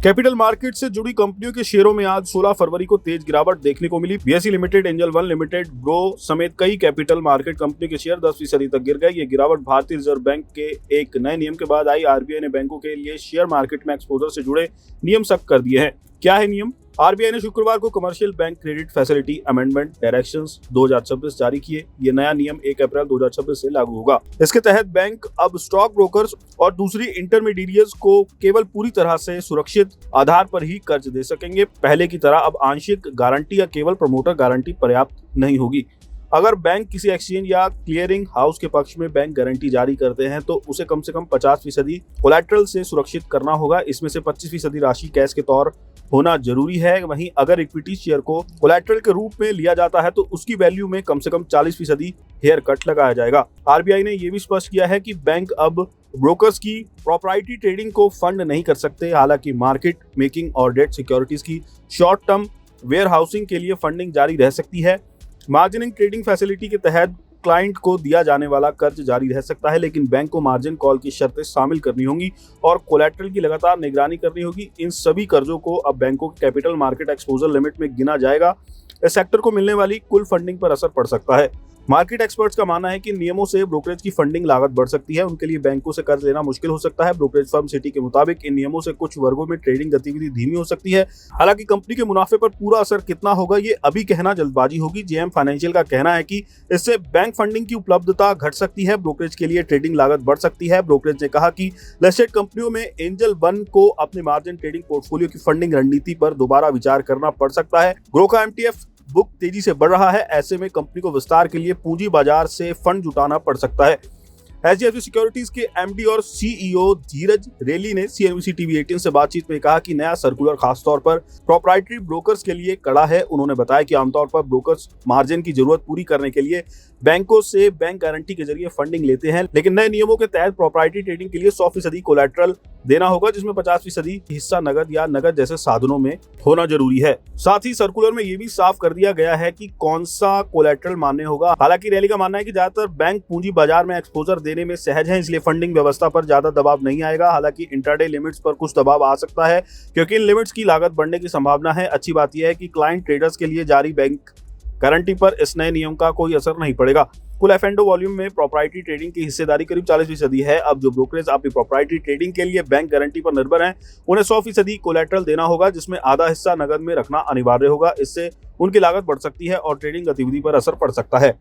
Capital market से जुड़ी कंपनियों के शेयरों में आज 16 फरवरी को तेज गिरावट देखने को मिली। BSE limited, Angel One limited, Groww समेत कई कैपिटल मार्केट कंपनियों के शेयर 10% तक गिर गए। ये गिरावट भारतीय रिजर्व बैंक के एक नए नियम के बाद आई। आरबीआई ने बैंकों के लिए शेयर मार्केट में एक्सपोजर से जुड़े नियम सख्त कर दिए हैं। क्या है नियम? आरबीआई ने शुक्रवार को commercial bank credit facility amendment directions 2026 जारी किए। ये नया नियम 1 अप्रैल 2026 से लागू होगा। इसके तहत बैंक अब स्टॉक ब्रोकर्स और दूसरी इंटरमीडिएट्स को केवल पूरी तरह से सुरक्षित आधार पर ही कर्ज दे सकेंगे। पहले की तरह अब आंशिक गारंटी या केवल प्रमोटर गारंटी पर्याप्त नहीं होगी। अगर बैंक किसी एक्सचेंज या क्लियरिंग हाउस के पक्ष में बैंक गारंटी जारी करते हैं तो उसे कम से कम 50% कोलैटरल से सुरक्षित करना होगा। इसमें से 25% राशि कैश के तौर होना जरूरी है। वहीं अगर इक्विटी शेयर को कोलैटरल के रूप में लिया जाता है तो उसकी वैल्यू में कम से कम 40% हेयर कट लगाया जाएगा। आरबीआई ने यह भी स्पष्ट किया है कि बैंक अब ब्रोकर्स की प्रोप्राइटरी ट्रेडिंग को फंड नहीं कर सकते। हालांकि मार्केट मेकिंग और डेट सिक्योरिटीज की शॉर्ट टर्म वेयर हाउसिंग के लिए फंडिंग जारी रह सकती है। मार्जिनिंग ट्रेडिंग फैसिलिटी के तहत क्लाइंट को दिया जाने वाला कर्ज जारी रह सकता है, लेकिन बैंक को मार्जिन कॉल की शर्तें शामिल करनी होंगी और कोलैटरल की लगातार निगरानी करनी होगी। इन सभी कर्जों को अब बैंकों के कैपिटल मार्केट एक्सपोजर लिमिट में गिना जाएगा। इस सेक्टर को मिलने वाली कुल फंडिंग पर असर पड़ सकता है। मार्केट एक्सपर्ट्स का मानना है कि नियमों से ब्रोकरेज की फंडिंग लागत बढ़ सकती है। उनके लिए बैंकों से कर्ज लेना मुश्किल हो सकता है। ब्रोकरेज फर्म सिटी के मुताबिक इन नियमों से कुछ वर्गों में ट्रेडिंग गतिविधि धीमी हो सकती है। हालांकि कंपनी के मुनाफे पर पूरा असर कितना होगा ये अभी कहना जल्दबाजी होगी। जेएम फाइनेंशियल का कहना है कि इससे बैंक फंडिंग की उपलब्धता घट सकती है। ब्रोकरेज के लिए ट्रेडिंग लागत बढ़ सकती है। ब्रोकरेज ने कहा कि लिस्टेड कंपनियों में एंजल वन को अपने मार्जिन ट्रेडिंग पोर्टफोलियो की फंडिंग रणनीति पर दोबारा विचार करना पड़ सकता है। ग्रो का एमटीएफ बुक तेजी से बढ़ रहा है। ऐसे में कंपनी को विस्तार के लिए पूंजी बाजार से फंड जुटाना पड़ सकता है। एचडीएफसी सिक्योरिटीज के एमडी और सीईओ धीरज रेली ने सीएनबीसी टीवी 18 से बातचीत में कहा कि नया सर्कुलर खासतौर पर प्रोप्राइटरी ब्रोकर्स के लिए कड़ा है। उन्होंने बताया कि आमतौर पर ब्रोकर्स मार्जिन की जरूरत पूरी करने के लिए बैंकों से बैंक गारंटी के जरिए फंडिंग लेते हैं, लेकिन नए नियमों के तहत प्रोप्राइटरी ट्रेडिंग के लिए 100% कोलैटरल देना होगा, जिसमें 50% हिस्सा नगद या नगद जैसे साधनों में होना जरूरी है। साथ ही सर्कुलर में यह भी साफ कर दिया गया है कि कौन सा कोलैटरल मान्य होगा। हालांकि रैली का मानना है कि ज्यादातर बैंक पूंजी बाजार में एक्सपोजर देने में सहज हैं, इसलिए फंडिंग व्यवस्था पर ज्यादा दबाव नहीं आएगा। हालांकि इंट्राडे लिमिट्स पर कुछ दबाव आ सकता है क्योंकि इन लिमिट्स की लागत बढ़ने की संभावना है। अच्छी बात यह है कि क्लाइंट ट्रेडर्स के लिए जारी बैंक गारंटी पर इस नए नियम का कोई असर नहीं पड़ेगा। कुल एफ&ओ वॉल्यूम में प्रोप्राइटरी ट्रेडिंग की हिस्सेदारी करीब 40% है। अब जो ब्रोकरेज अपनी प्रोप्राइटरी ट्रेडिंग के लिए बैंक गारंटी पर निर्भर हैं, उन्हें 100% कोलैटरल देना होगा, जिसमें आधा हिस्सा नगद में रखना अनिवार्य होगा। इससे उनकी लागत बढ़ सकती है और ट्रेडिंग गतिविधि पर असर पड़ सकता है।